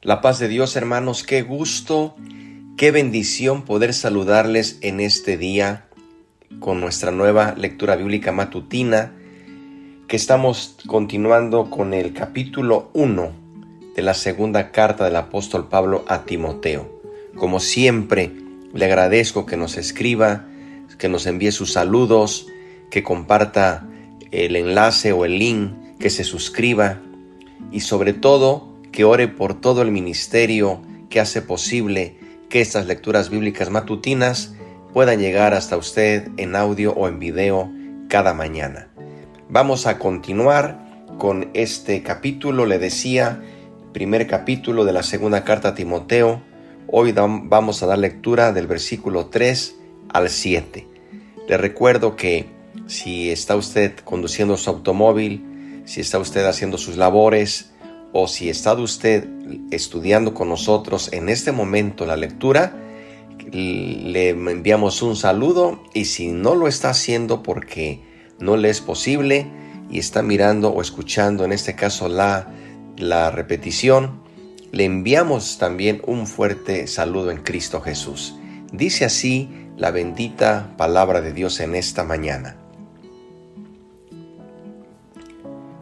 La paz de Dios, hermanos, qué gusto, qué bendición poder saludarles en este día con nuestra nueva lectura bíblica matutina, que estamos continuando con el capítulo 1 de la segunda carta del apóstol Pablo a Timoteo. Como siempre, le agradezco que nos escriba, que nos envíe sus saludos, que comparta el enlace o el link, que se suscriba y sobre todo que ore por todo el ministerio que hace posible que estas lecturas bíblicas matutinas puedan llegar hasta usted en audio o en video cada mañana. Vamos a continuar con este capítulo, le decía, primer capítulo de la segunda carta a Timoteo. Hoy vamos a dar lectura del versículo 3 al 7. Le recuerdo que si está usted conduciendo su automóvil, si está usted haciendo sus labores o si está usted estudiando con nosotros en este momento la lectura, le enviamos un saludo, y si no lo está haciendo porque no le es posible y está mirando o escuchando en este caso la repetición, le enviamos también un fuerte saludo en Cristo Jesús. Dice así la bendita palabra de Dios en esta mañana.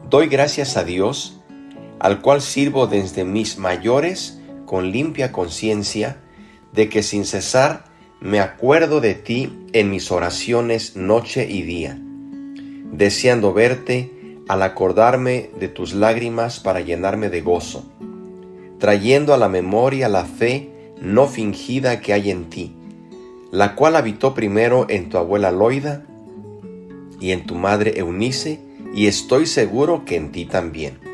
Doy gracias a Dios, al cual sirvo desde mis mayores con limpia conciencia, de que sin cesar me acuerdo de ti en mis oraciones noche y día, deseando verte al acordarme de tus lágrimas para llenarme de gozo, trayendo a la memoria la fe no fingida que hay en ti, la cual habitó primero en tu abuela Loida y en tu madre Eunice, y estoy seguro que en ti también.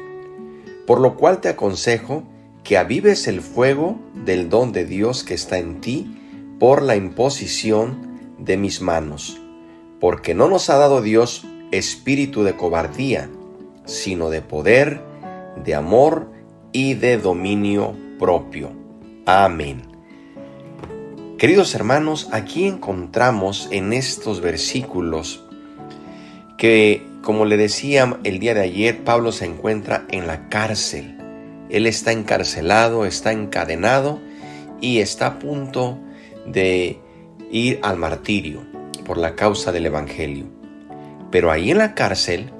Por lo cual te aconsejo que avives el fuego del don de Dios que está en ti por la imposición de mis manos, porque no nos ha dado Dios espíritu de cobardía, sino de poder, de amor y de dominio propio. Amén. Queridos hermanos, aquí encontramos en estos versículos que, como le decía el día de ayer, Pablo se encuentra en la cárcel. Él está encarcelado, está encadenado y está a punto de ir al martirio por la causa del evangelio. Pero ahí en la cárcel,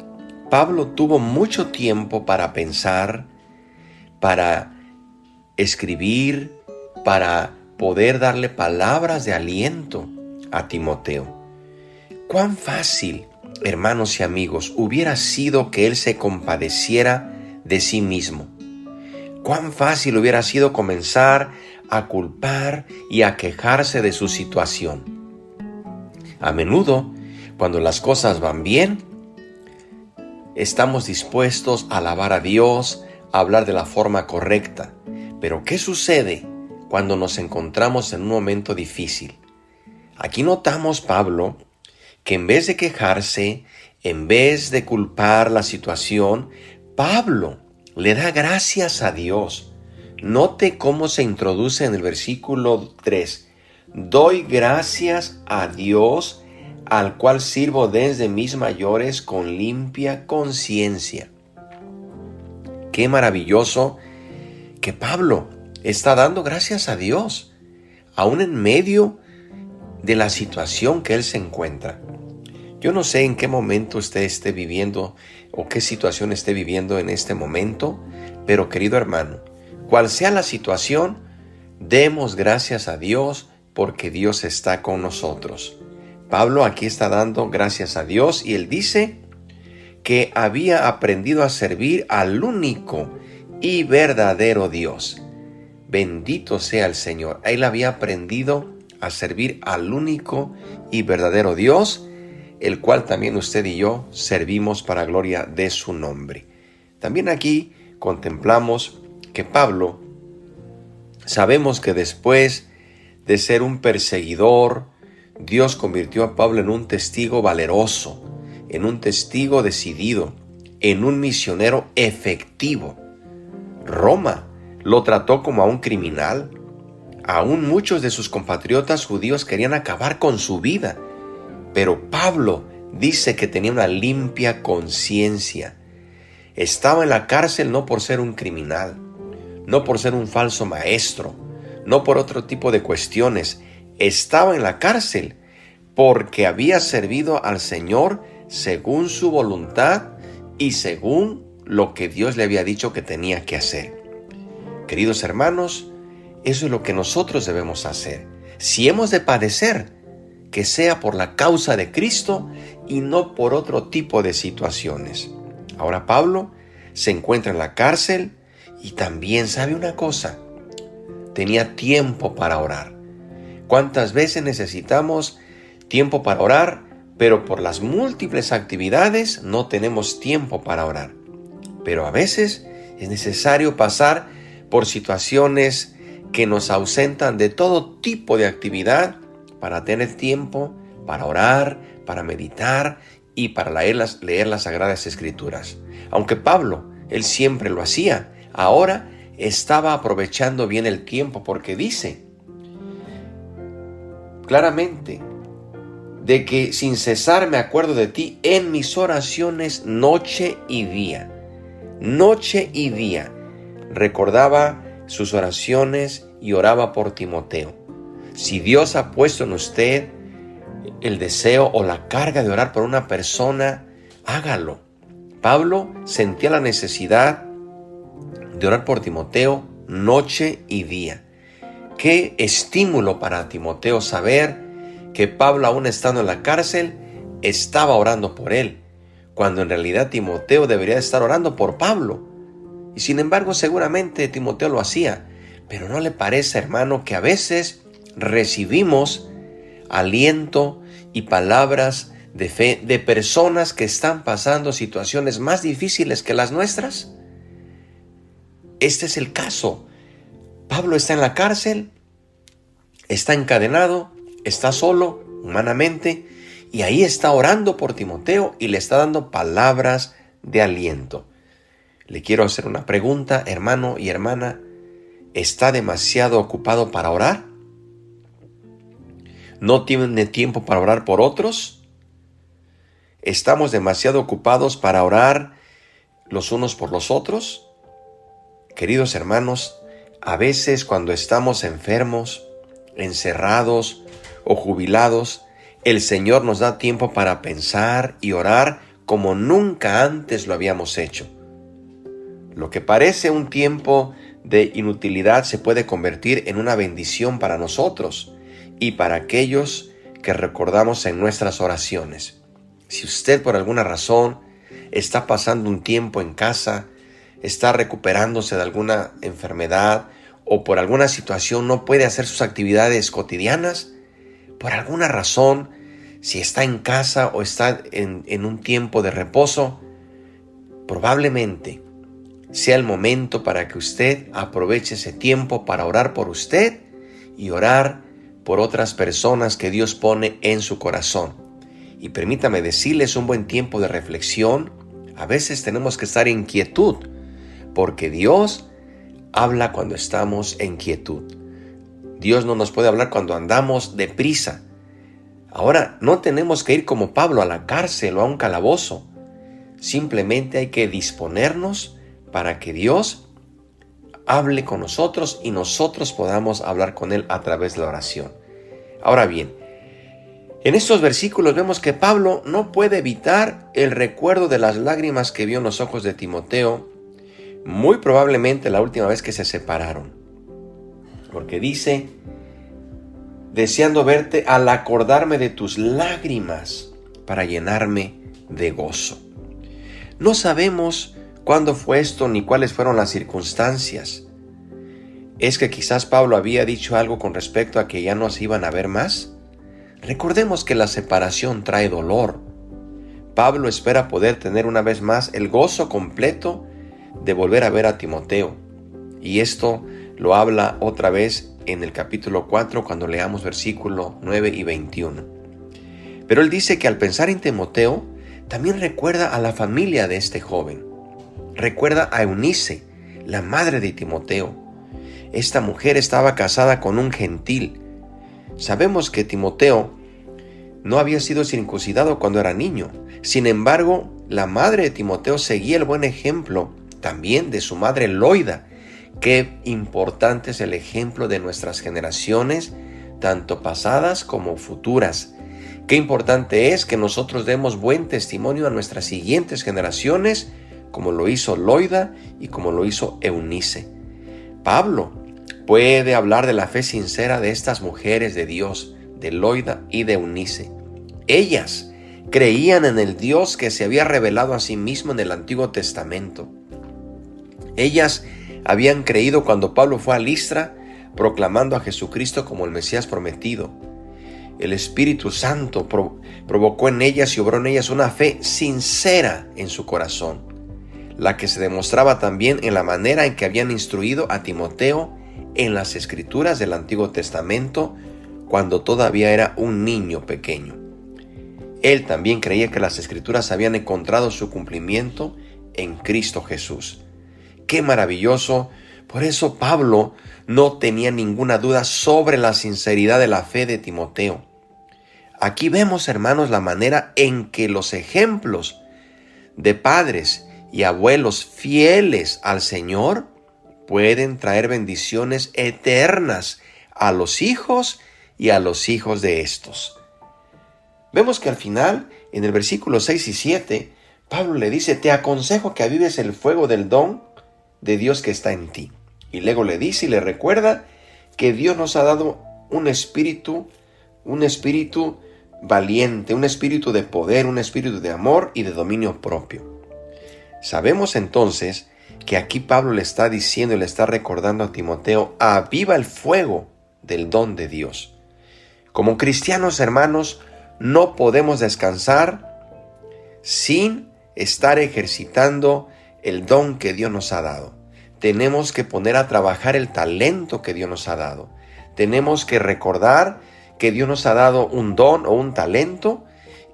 Pablo tuvo mucho tiempo para pensar, para escribir, para poder darle palabras de aliento a Timoteo. Cuán fácil, hermanos y amigos, hubiera sido que él se compadeciera de sí mismo. Cuán fácil hubiera sido comenzar a culpar y a quejarse de su situación. A menudo, cuando las cosas van bien, estamos dispuestos a alabar a Dios, a hablar de la forma correcta. Pero ¿qué sucede cuando nos encontramos en un momento difícil? Aquí notamos, Pablo, que en vez de quejarse, en vez de culpar la situación, Pablo le da gracias a Dios. Note cómo se introduce en el versículo 3. Doy gracias a Dios, al cual sirvo desde mis mayores con limpia conciencia. Qué maravilloso que Pablo está dando gracias a Dios, aún en medio de la situación que él se encuentra. Yo no sé en qué momento usted esté viviendo o qué situación esté viviendo en este momento, pero querido hermano, cual sea la situación, demos gracias a Dios porque Dios está con nosotros. Pablo aquí está dando gracias a Dios y él dice que había aprendido a servir al único y verdadero Dios. Bendito sea el Señor. Él había aprendido a servir al único y verdadero Dios, el cual también usted y yo servimos para gloria de su nombre. También aquí contemplamos que Pablo, sabemos que después de ser un perseguidor, Dios convirtió a Pablo en un testigo valeroso, en un testigo decidido, en un misionero efectivo. Roma lo trató como a un criminal. Aún muchos de sus compatriotas judíos querían acabar con su vida. Pero Pablo dice que tenía una limpia conciencia. Estaba en la cárcel no por ser un criminal, no por ser un falso maestro, no por otro tipo de cuestiones. Estaba en la cárcel porque había servido al Señor según su voluntad y según lo que Dios le había dicho que tenía que hacer. Queridos hermanos, eso es lo que nosotros debemos hacer. Si hemos de padecer, que sea por la causa de Cristo y no por otro tipo de situaciones. Ahora Pablo se encuentra en la cárcel y también sabe una cosa: tenía tiempo para orar. ¿Cuántas veces necesitamos tiempo para orar, pero por las múltiples actividades no tenemos tiempo para orar? Pero a veces es necesario pasar por situaciones que nos ausentan de todo tipo de actividad para tener tiempo para orar, para meditar y para leer las Sagradas Escrituras. Aunque Pablo, él siempre lo hacía, ahora estaba aprovechando bien el tiempo, porque dice claramente de que sin cesar me acuerdo de ti en mis oraciones noche y día. Noche y día recordaba sus oraciones y oraba por Timoteo. Si Dios ha puesto en usted el deseo o la carga de orar por una persona, hágalo. Pablo sentía la necesidad de orar por Timoteo noche y día. Qué estímulo para Timoteo saber que Pablo, aún estando en la cárcel, estaba orando por él, cuando en realidad Timoteo debería estar orando por Pablo. Y sin embargo, seguramente Timoteo lo hacía. Pero ¿no le parece, hermano, que a veces recibimos aliento y palabras de fe de personas que están pasando situaciones más difíciles que las nuestras? Este es el caso. Pablo está en la cárcel, está encadenado, está solo humanamente, y ahí está orando por Timoteo y le está dando palabras de aliento. Le quiero hacer una pregunta, hermano y hermana. ¿Está demasiado ocupado para orar? ¿No tiene tiempo para orar por otros? ¿Estamos demasiado ocupados para orar los unos por los otros? Queridos hermanos, a veces cuando estamos enfermos, encerrados o jubilados, el Señor nos da tiempo para pensar y orar como nunca antes lo habíamos hecho. Lo que parece un tiempo de inutilidad se puede convertir en una bendición para nosotros y para aquellos que recordamos en nuestras oraciones. Si usted por alguna razón está pasando un tiempo en casa, está recuperándose de alguna enfermedad o por alguna situación no puede hacer sus actividades cotidianas, por alguna razón, si está en casa o está en un tiempo de reposo, probablemente sea el momento para que usted aproveche ese tiempo para orar por usted y orar por otras personas que Dios pone en su corazón. Y permítame decirles, un buen tiempo de reflexión. A veces tenemos que estar en quietud, porque Dios habla cuando estamos en quietud. Dios no nos puede hablar cuando andamos deprisa. Ahora, no tenemos que ir como Pablo a la cárcel o a un calabozo. Simplemente hay que disponernos para que Dios hable con nosotros y nosotros podamos hablar con Él a través de la oración. Ahora bien, en estos versículos vemos que Pablo no puede evitar el recuerdo de las lágrimas que vio en los ojos de Timoteo, muy probablemente la última vez que se separaron. Porque dice, deseando verte al acordarme de tus lágrimas para llenarme de gozo. No sabemos cuándo fue esto ni cuáles fueron las circunstancias. ¿Es que quizás Pablo había dicho algo con respecto a que ya no se iban a ver más? Recordemos que la separación trae dolor. Pablo espera poder tener una vez más el gozo completo de volver a ver a Timoteo. Y esto lo habla otra vez en el capítulo 4 cuando leamos versículo 9 y 21. Pero él dice que al pensar en Timoteo, también recuerda a la familia de este joven. Recuerda a Eunice, la madre de Timoteo. Esta mujer estaba casada con un gentil. Sabemos que Timoteo no había sido circuncidado cuando era niño. Sin embargo, la madre de Timoteo seguía el buen ejemplo también de su madre Loida, Qué importante es el ejemplo de nuestras generaciones, tanto pasadas como futuras. Qué importante es que nosotros demos buen testimonio a nuestras siguientes generaciones, como lo hizo Loida y como lo hizo Eunice. Pablo puede hablar de la fe sincera de estas mujeres de Dios, de Loida y de Eunice. Ellas creían en el Dios que se había revelado a sí mismo en el Antiguo Testamento. Ellas habían creído cuando Pablo fue a Listra, proclamando a Jesucristo como el Mesías prometido. El Espíritu Santo provocó en ellas y obró en ellas una fe sincera en su corazón, la que se demostraba también en la manera en que habían instruido a Timoteo en las Escrituras del Antiguo Testamento cuando todavía era un niño pequeño. Él también creía que las Escrituras habían encontrado su cumplimiento en Cristo Jesús. ¡Qué maravilloso! Por eso Pablo no tenía ninguna duda sobre la sinceridad de la fe de Timoteo. Aquí vemos, hermanos, la manera en que los ejemplos de padres y abuelos fieles al Señor pueden traer bendiciones eternas a los hijos y a los hijos de estos. Vemos que al final, en el versículo 6 y 7, Pablo le dice: te aconsejo que avives el fuego del don de Dios que está en ti. Y luego le dice y le recuerda que Dios nos ha dado un espíritu valiente, un espíritu de poder, un espíritu de amor y de dominio propio. Sabemos entonces que aquí Pablo le está diciendo y le está recordando a Timoteo: aviva el fuego del don de Dios. Como cristianos, hermanos, no podemos descansar sin estar ejercitando el don que Dios nos ha dado. Tenemos que poner a trabajar el talento que Dios nos ha dado. Tenemos que recordar que Dios nos ha dado un don o un talento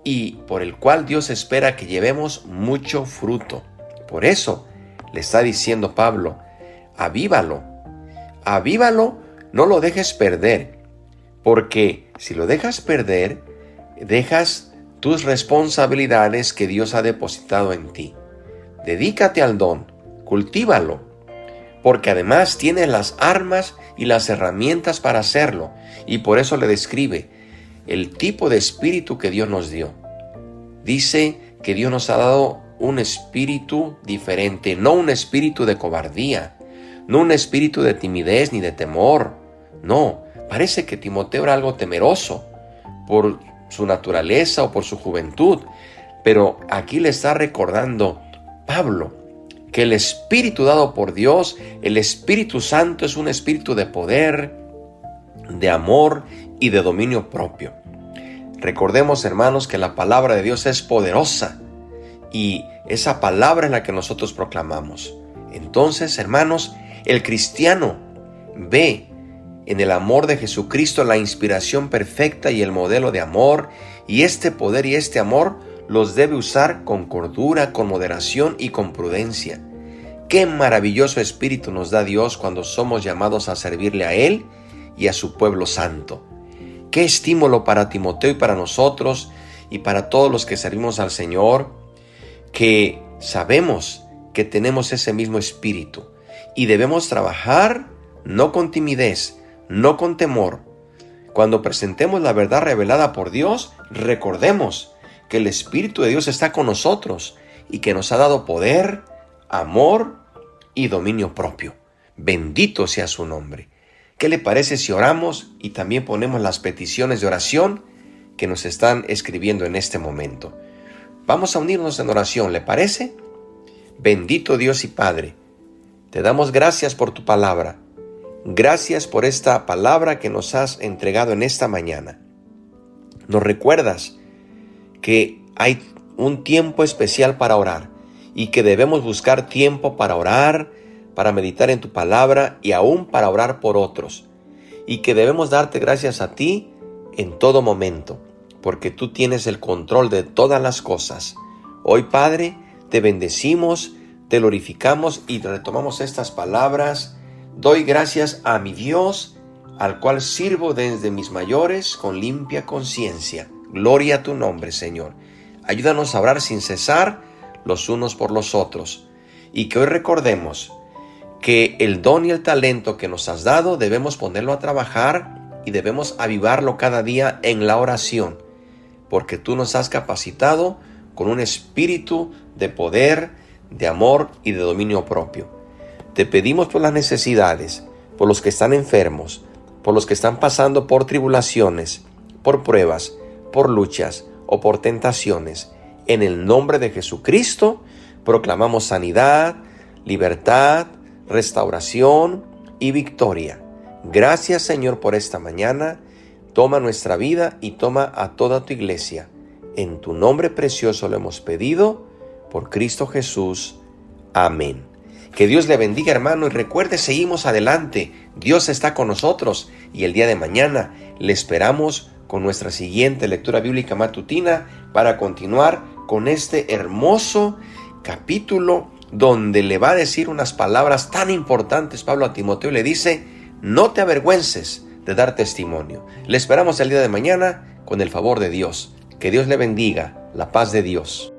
y por el cual Dios espera que llevemos mucho fruto. Por eso le está diciendo Pablo: avívalo, no lo dejes perder, porque si lo dejas perder, dejas tus responsabilidades que Dios ha depositado en ti. Dedícate al don, cultívalo, porque además tienes las armas y las herramientas para hacerlo, y por eso le describe el tipo de espíritu que Dios nos dio. Dice que Dios nos ha dado un espíritu diferente, no un espíritu de cobardía, no un espíritu de timidez ni de temor. No, parece que Timoteo era algo temeroso por su naturaleza o por su juventud, pero aquí le está recordando Pablo que el espíritu dado por Dios, el Espíritu Santo, es un espíritu de poder, de amor y de dominio propio. Recordemos, hermanos, que la palabra de Dios es poderosa y esa palabra es la que nosotros proclamamos. Entonces, hermanos, el cristiano ve en el amor de Jesucristo la inspiración perfecta y el modelo de amor, y este poder y este amor los debe usar con cordura, con moderación y con prudencia. Qué maravilloso espíritu nos da Dios cuando somos llamados a servirle a Él y a su pueblo santo. Qué estímulo para Timoteo y para nosotros y para todos los que servimos al Señor, que sabemos que tenemos ese mismo espíritu y debemos trabajar no con timidez, no con temor. Cuando presentemos la verdad revelada por Dios, recordemos que el Espíritu de Dios está con nosotros y que nos ha dado poder, amor y dominio propio. Bendito sea su nombre. ¿Qué le parece si oramos y también ponemos las peticiones de oración que nos están escribiendo en este momento? Vamos a unirnos en oración, ¿le parece? Bendito Dios y Padre, te damos gracias por tu palabra. Gracias por esta palabra que nos has entregado en esta mañana. Nos recuerdas que hay un tiempo especial para orar y que debemos buscar tiempo para orar, para meditar en tu palabra y aún para orar por otros. Y que debemos darte gracias a ti en todo momento, porque tú tienes el control de todas las cosas. Hoy, Padre, te bendecimos, te glorificamos y retomamos estas palabras. Doy gracias a mi Dios, al cual sirvo desde mis mayores con limpia conciencia. Gloria a tu nombre, Señor. Ayúdanos a orar sin cesar los unos por los otros. Y que hoy recordemos que el don y el talento que nos has dado debemos ponerlo a trabajar y debemos avivarlo cada día en la oración, porque tú nos has capacitado con un espíritu de poder, de amor y de dominio propio. Te pedimos por las necesidades, por los que están enfermos, por los que están pasando por tribulaciones, por pruebas, por luchas o por tentaciones. En el nombre de Jesucristo proclamamos sanidad, libertad, restauración y victoria. Gracias, Señor, por esta mañana. Toma nuestra vida y toma a toda tu iglesia. En tu nombre precioso lo hemos pedido, por Cristo Jesús. Amén. Que Dios le bendiga, hermano, y recuerde, seguimos adelante. Dios está con nosotros y el día de mañana le esperamos con nuestra siguiente lectura bíblica matutina para continuar con este hermoso capítulo donde le va a decir unas palabras tan importantes. Pablo a Timoteo le dice: no te avergüences de dar testimonio. Le esperamos el día de mañana con el favor de Dios. Que Dios le bendiga. La paz de Dios.